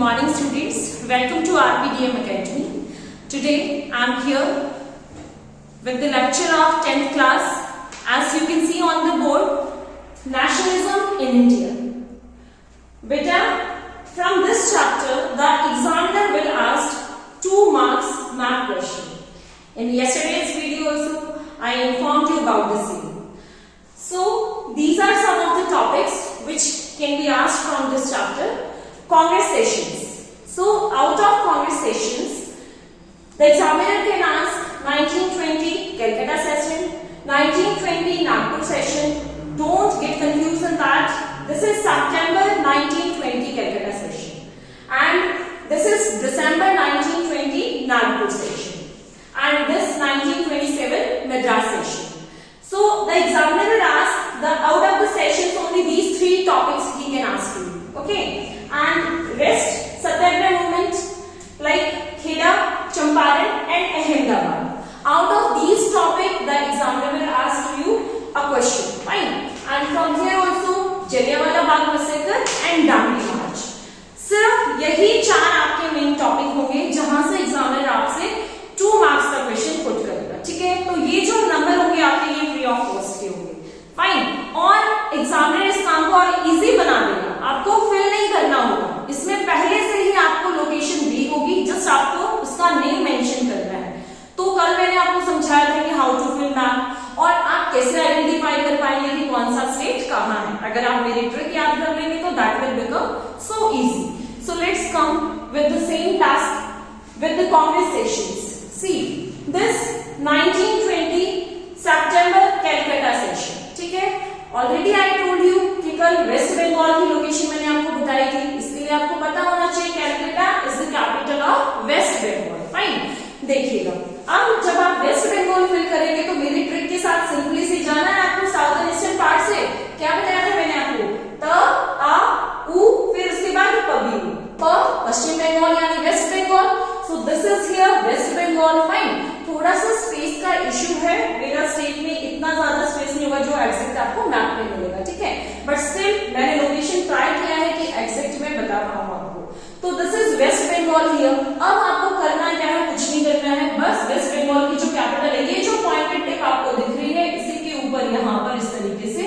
morning students, welcome to RPDM Academy. Today I am here with the lecture of 10th class. As you can see on the board, Nationalism in India. Beta, from this chapter the examiner will ask 2 marks map question. In yesterday's video also I informed you about the same. So these are some of the topics which can be asked from this chapter. Conversations. So out of conversations, the examiner can ask 1920 Calcutta session, 1920 Nagpur session. Don't get confused in that. This is September 1920 Calcutta session and this is December 1920 Nagpur session and this 1927 Madras session. So the examiner will ask out of the sessions only these 3 topics he can ask you. Okay. And rest Satyagraha movement like Kheda, Champaran and Ahmedabad. Out of these topics the examiner will ask you a question. Fine. And from here also Jallianwala Bagh massacre and Dandi March. सिर्फ यही 4 आपके main topic होंगे जहां से examiner आपसे 2 marks का question put करेगा. ठीक है. तो ये जो नंबर होंगे आपके ये फ्री ऑफ कॉस्ट के होंगे. फाइन. और एग्जामिनर इस काम को और इजी बना देगा. आपको फिल नहीं करना होगा. इसमें पहले से ही आपको लोकेशन दी होगी. जस्ट आपको उसका नेम मेंशन करना है. तो कल मैंने आपको समझाया था कि हाउ टू फिल मैप और आप कैसे आइडेंटिफाई कर पाएंगे कि कौन सा स्टेट कहां है. अगर आप मेरी ट्रिक याद कर लेंगे तो that will become so easy. So let's come with the same task with the conversations. See, this 1920 September Calcutta session. ठीक है. Already I told you कि कल वेस्ट बंगाल की लोकेशन मैंने आपको बताई थी. इसके लिए आपको पता होना चाहिए Calcutta is the capital of West Bengal. Fine. देखिएगा अब जब आप वेस्ट बंगाल फिल करेंगे तो मेरी ट्रिक के साथ सिंपली से जाना है आपको साउथर्न ईस्टर्न पार्ट से. क्या बताया था मैंने आपको? त आ उ फिर उसके बाद पबी प पश्चिम बंगाल यानी West Bengal. So this is here West Bengal. Fine. थोड़ा सा स्पेस का इश्यू है. मेरा स्टेट में इतना ज्यादा स्पेस नहीं होगा जो एग्जैक्ट आपको मैप में मिलेगा. ठीक है. बट स्टिल मैंने लोकेशन ट्राई किया है कि एग्जैक्ट में बता पाऊं आपको. तो this is West Bengal here. अब आपको करना क्या है? कुछ नहीं करना है. बस वेस्ट बंगाल की जो कैपिटल है ये जो पॉइंटेड टिप आपको दिख रही है इसी के ऊपर यहाँ पर इस तरीके से.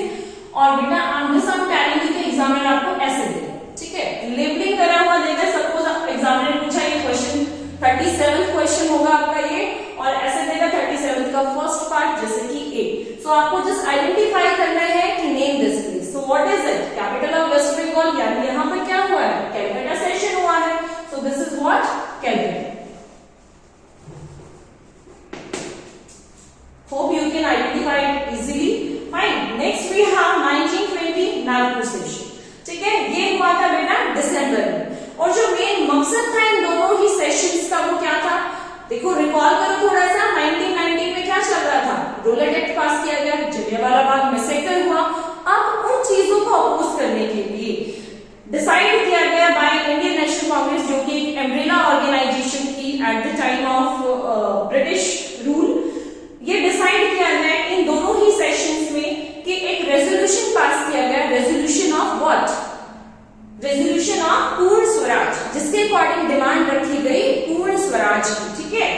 और बेटा आम टैलेंट के एग्जामिनर आपको ऐसे देगा. ठीक है. लेबलिंग करा हुआ देगा. सपोज एग्जामिनर पूछा ये क्वेश्चन 37th क्वेश्चन होगा आपका ये और ऐसे देगा 37th का फर्स्ट पार्ट जैसे कि ए. सो आपको जस्ट आइडेंटिफाई करना है कि name this place. So what is it? Capital of West Bengal. यानी यहाँ पर क्या हुआ है? कैलकाटा सेशन हुआ है. So this is what? Calcutta. Hope you can identify it easily. Fine. Next we have 1920 Nagpur session. ठीक है. ये हुआ था बेटा दिसंबर में. और जो मेन मकसद था इन दोनों ही सेशंस का वो क्या था? देखो रिकॉल करो थोड़ा सा. 1919 में क्या चल रहा था? रूलर एक्ट पास किया गया. जलियांवाला बाग मैसेकर हुआ. अब उन चीजों को अपोज करने के लिए डिसाइड किया गया बाय इंडियन नेशनल कांग्रेस जो कि एक अम्ब्रेला ऑर्गेनाइजेशन थी at the time of British rule. ये डिसाइड किया गया इन दोनों ही सेशंस में कि एक रेजोल्यूशन पास किया गया. Resolution of what? Resolution of पूर्ण स्वराज, जिसके अकॉर्डिंग डिमांड रखी गई पूर्ण स्वराज की. ठीक है.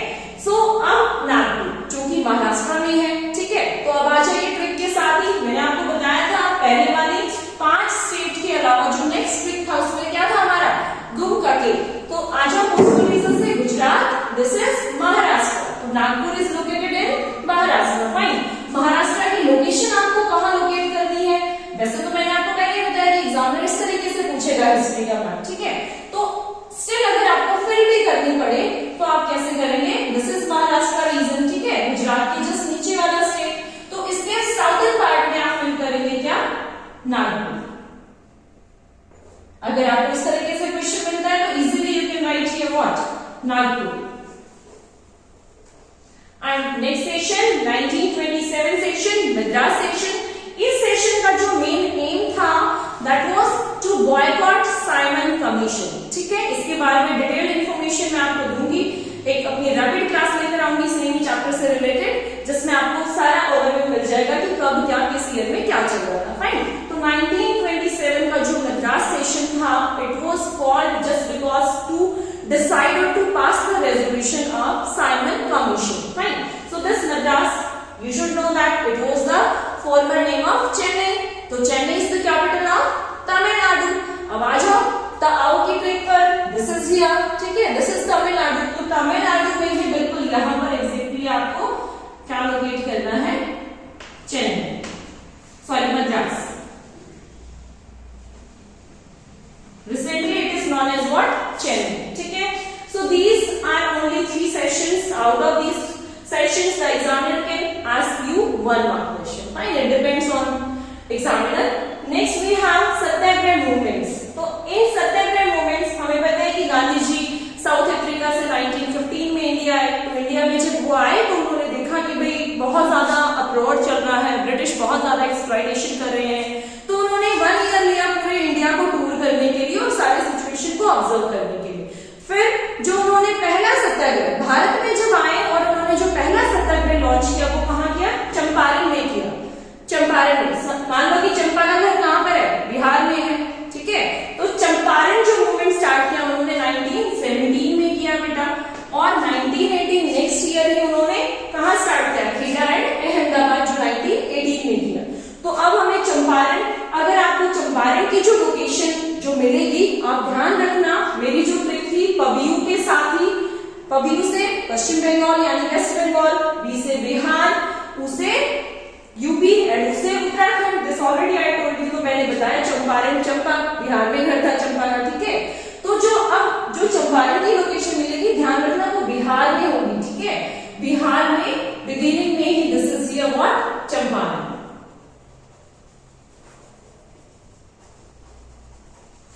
सो अब नागपुर जो कि महाराष्ट्र में है. ठीक है. तो अब आ जाइए ट्रिक के साथ ही. मैंने आपको बताया था पहले वाली 5 स्टेट के अलावा जो नेक्स्ट ट्रिक था उसमें क्या था हमारा? गुम करके. तो आ जाओ पोस्टल रीजन से गुजरात. This is Maharashtra. तो Nagpur is located in Maharashtra. Fine. Maharashtra की लोकेशन आपको कहां लोकेट करनी है? वैसे तो मैंने आपको पहले ही बताया कि एग्जामिनर इस तरीके से पूछेगा हिस्ट्री का पार्ट. ठीक है. तो स्टिल अगर आपको फिल भी करनी पड़े तो आप कैसे करेंगे? दिस इज महाराष्ट्र का रीजन. ठीक है. गुजरात के जस्ट नीचे वाला स्टेट. तो इसके साउथर्न पार्ट में आप फिल करेंगे क्या? नागपुर. अगर आपको इस तरीके से क्वेश्चन मिलता है तो easily you can write here what? Nagpur. And next session 1927 section Madras section. इस सेशन का जो मेन एम था that was to boycott Simon commission. ठीक है. इसके बारे में डिटेल्ड इंफॉर्मेशन मैं आपको दूंगी. एक अपनी रैपिड क्लास लेकर आऊंगी सेम चैप्टर से रिलेटेड जिसमें आपको सारा ओवरव्यू मिल जाएगा कि कब क्या किस ईयर में क्या चल रहा था. फाइन. तो 1927 का जो मद्रास सेशन था it was called just because decided to pass the resolution of Simon Commission. Fine. So this Madras, you should know that it was the former name of Chennai. तो Chennai is the capital of Tamil Nadu. अब आ जाओ तो आओ की trick पर, this is here, ठीक है, this is Tamil Nadu. तो तमिलनाडु में ही बिल्कुल यहाँ पर एग्जैक्टली आपको क्या लोकेट करना है, Chennai, sorry Madras. Recently it is known as what? Chennai. ठीक है। So these are only 3 sessions. Out of these sessions, the examiner can ask you 1 mark question. Fine. It depends on examiner. Next we have Satyagraha movements. तो इन सत्याग्रह movements हमें पता है कि Gandhi ji south Africa से 1915 में India आए। तो इंडिया में जब वो आए तो उन्होंने देखा कि भाई बहुत ज्यादा अपरोड चल रहा है, ब्रिटिश बहुत ज्यादा एक्सप्लॉइटेशन कर रहे हैं। तो उन्होंने 1 ईयर लिया पूरे इंडिया को टूर करने के लिए और सारे सिचुएशन को ऑब्जर्व करने के लिए। फिर जो उन्होंने पहला सत्याग्रह भारत में जब आए और उन्होंने जो पहला सत्याग्रह लॉन्च किया वो कहाँ किया, चंपारण में किया। चंपारण में, मान लो कि चंपा का घर कहाँ पर है, बिहार में है, ठीक है। तो चंपारण जो मूवमेंट स्टार्ट किया उन्होंने 1917 में किया बेटा, और 1918 नेक्स्ट ईयर ही उन्होंने कहाँ स्टार्ट किया, खेड़ा एंड अहमदाबाद, जो 1918 में किया। तो अब हमें चंपारण, अगर आपको चंपारण की जो लोकेशन जो मिलेगी, आप ध्यान रखना, मेरी जो ट्रिक थी पबीयू के साथ ही, पबीयू से पश्चिम बंगाल यानी वेस्ट बंगाल, बी से बिहार, उ से यूपी एंड उससे Uttarakhand, this already I told you. तो मैंने बताया चंपारण, चंपा बिहार में घर था चंपा का, ठीक है। तो जो अब जो चंपारण की लोकेशन मिलेगी, ध्यान रखना वो बिहार में होगी, ठीक है, बिहार में बिगिनिंग में ही, this is here what, Champaran,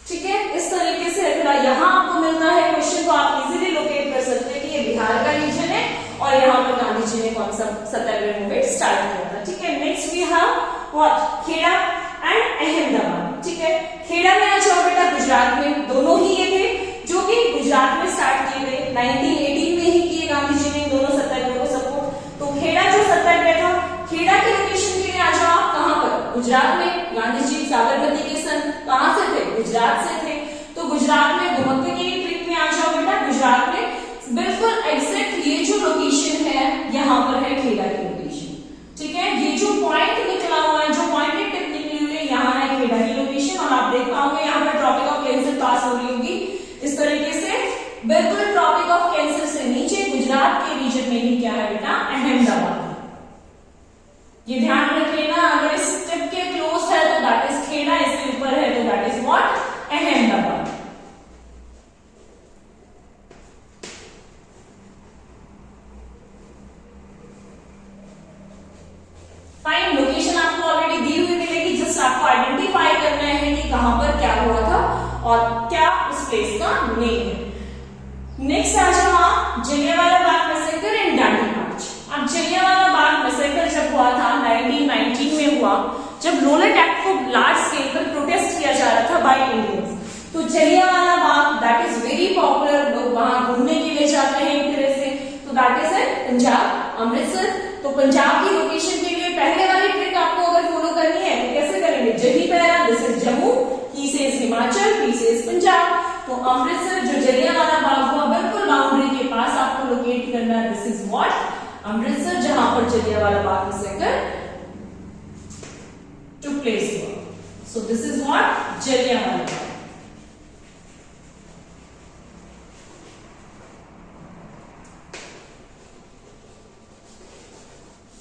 ठीक है। इस तरीके से अगर यहाँ आपको मिलता है क्वेश्चन तो आप इजीली लोकेट कर सकते हैं कि ये बिहार का रीजन है और यहाँ पर गांधी जी ने कौन सा सत्याग्रह मूवमेंट स्टार्ट किया था, ठीक है। Next we have what, Kheda and Ahmedabad, ठीक है। खेड़ा में आ जाओ बेटा, गुजरात में, दोनों ही ये थे जो कि गुजरात में स्टार्ट किए गए, 1918 में ही किए गांधी जी ने दोनों सत्याग्रह को सपोर्ट। तो खेड़ा जो सत्याग्रह था, खेड़ा की लोकेशन के लिए आ जाओ आप कहां पर, गुजरात में। गांधी जी साबरमती के सन कहां से थे, गुजरात से थे। तो गुजरात में घुमक्के की ट्रिक में आ जाओ बेटा, गुजरात में बिल्कुल एग्जैक्ट ये जो लोकेशन है यहाँ पर है खेड़ा की लोकेशन, ठीक है। ये जो पॉइंट निकला हुआ है, जो पॉइंटेड टिप निकली हुई है, यहाँ है खेड़ा की लोकेशन। और आप देख पाओगे यहाँ पर ट्रॉपिक ऑफ कैंसर पास हो रही होगी इस तरीके से, बिल्कुल ट्रॉपिक ऑफ कैंसर से नीचे गुजरात के रीजन में ही क्या है बेटा, अहमदाबाद। ये ध्यान रख लेना, अगर इस टिप के क्लोज है तो दैट इज खेड़ा, इसके ऊपर है तो that is what, Ahmedabad. Fine, location आपको ऑलरेडी दी हुई मिलेगी, जस्ट आपको आइडेंटिफाई करना है कि कहां पर क्या हुआ था और क्या उस प्लेस का नेम है। नेक्स्ट आ जाओ आप, जलियांवाला बाग मैसेकर एंड दांडी मार्च। अब जलियांवाला बाग मैसेकर जब हुआ था 1919 में हुआ, जब रोलेट एक्ट को लार्ज स्केल पर प्रोटेस्ट किया जा रहा था बाय इंडियंस। तो Jallianwala Bagh that is very popular, लोग वहां घूमने के लिए जाते हैं एक तरह से। तो that is in Punjab, Amritsar. तो पंजाब की लोकेशन के लिए पहले वाली ट्रिक आपको अगर फॉलो करनी है तो कैसे करेंगे, जही पैरा, दिस इज जम्मू, ही से हिमाचल, पी से पंजाब। तो अमृतसर जो जलियांवाला बाग हुआ बिल्कुल बाउंड्री के पास आपको लोकेट करना है, दिस इज व्हाट, अमृतसर, जहां पर Jallianwala Bagh massacre took place हुआ। सो this is what, Jallianwala Bagh.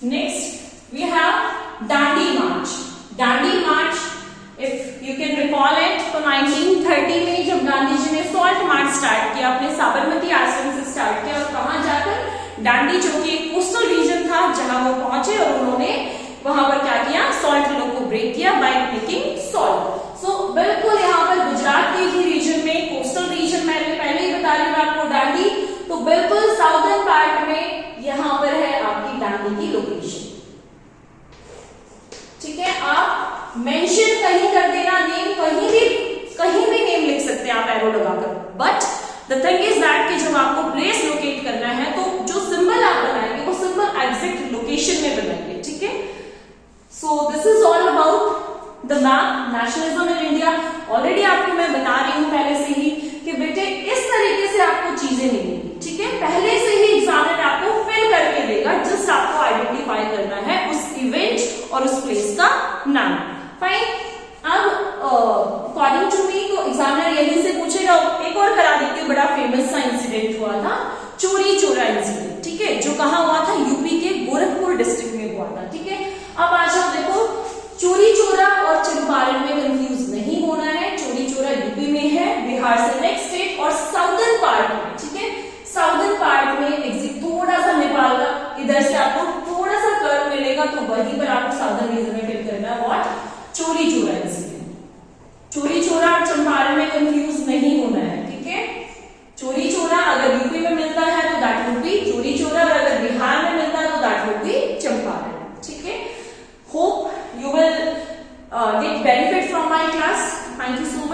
Next we have Dandi March. Dandi March, if you can recall it, तो 1930 में जब गांधी जी ने सॉल्ट मार्च स्टार्ट किया, अपने साबरमती आश्रम से स्टार्ट किया और कहां जाकर, दांडी जो कि एक कोस्टल रीजन था, जहां वो पहुंचे और उन्होंने वहां पर क्या किया, सॉल्ट लॉ को ब्रेक किया बाय मेकिंग सॉल्ट। सो बिल्कुल यहाँ पर गुजरात के ही रीजन में, कोस्टल रीजन मैंने पहले ही बता रही हूँ आपको, दांडी, तो बिल्कुल साउदर्न पार्ट में यहां पर है आपकी दांडी की लोकेशन, ठीक है। आप मेंशन कहीं कर देना, नेम कहीं भी नेम लिख सकते हैं आप एरो लगाकर, but the thing is that कि जब आपको प्लेस लोकेट करना है तो जो सिंबल आप बनाएंगे वो सिंबल एग्जैक्ट लोकेशन में बनाएंगे, ठीक है। So this is all about the map, nationalism in India. Already आपको मैं बता रही हूं पहले से ही कि बेटे इस तरीके से आपको चीजें मिलेंगी, ठीक है। पहले से ही एग्जामिनर आपको फिल करके देगा, जस्ट आपको आइडेंटिफाई करना है उस इवेंट और उस प्लेस का नाम। फाइन। अब अकॉर्डिंग टू मी तो एग्जामिनर यहीं से पूछेगा। एक और करा देती हूँ, बड़ा फेमस सा इंसिडेंट हुआ था, चोरी चोरा इंसिडेंट, ठीक है, जो कहाँ हुआ था, यूपी के गोरखपुर डिस्ट्रिक्ट में हुआ था, ठीक है। अब आ जाओ, देखो चोरी चोरा और चंपारण में कंफ्यूज नहीं होना है। चोरी चोरा यूपी में है, बिहार से नेक्स्ट स्टेट और साउदर्न पार्ट में, ठीक है। साउदर्न पार्ट में एग्जिट थोड़ा सा नेपाल का, इधर से आपको थोड़ा सा कर्व मिलेगा, तो वहीं पर आपको साउदर्न रीजन में फिल करना है व्हाट, चोरी चोरा इंसिडेंट। चोरी चोरा और चंपारण में कंफ्यूज नहीं होना है, ठीक है। चोरी चोरा अगर यूपी में मिलता है तो दैट वुड बी चोरी चोरा, और अगर बिहार में मिलता है तो दैट वुड बी चंपारण, ठीक है। Hope you will get benefit from my class. Thank you so much.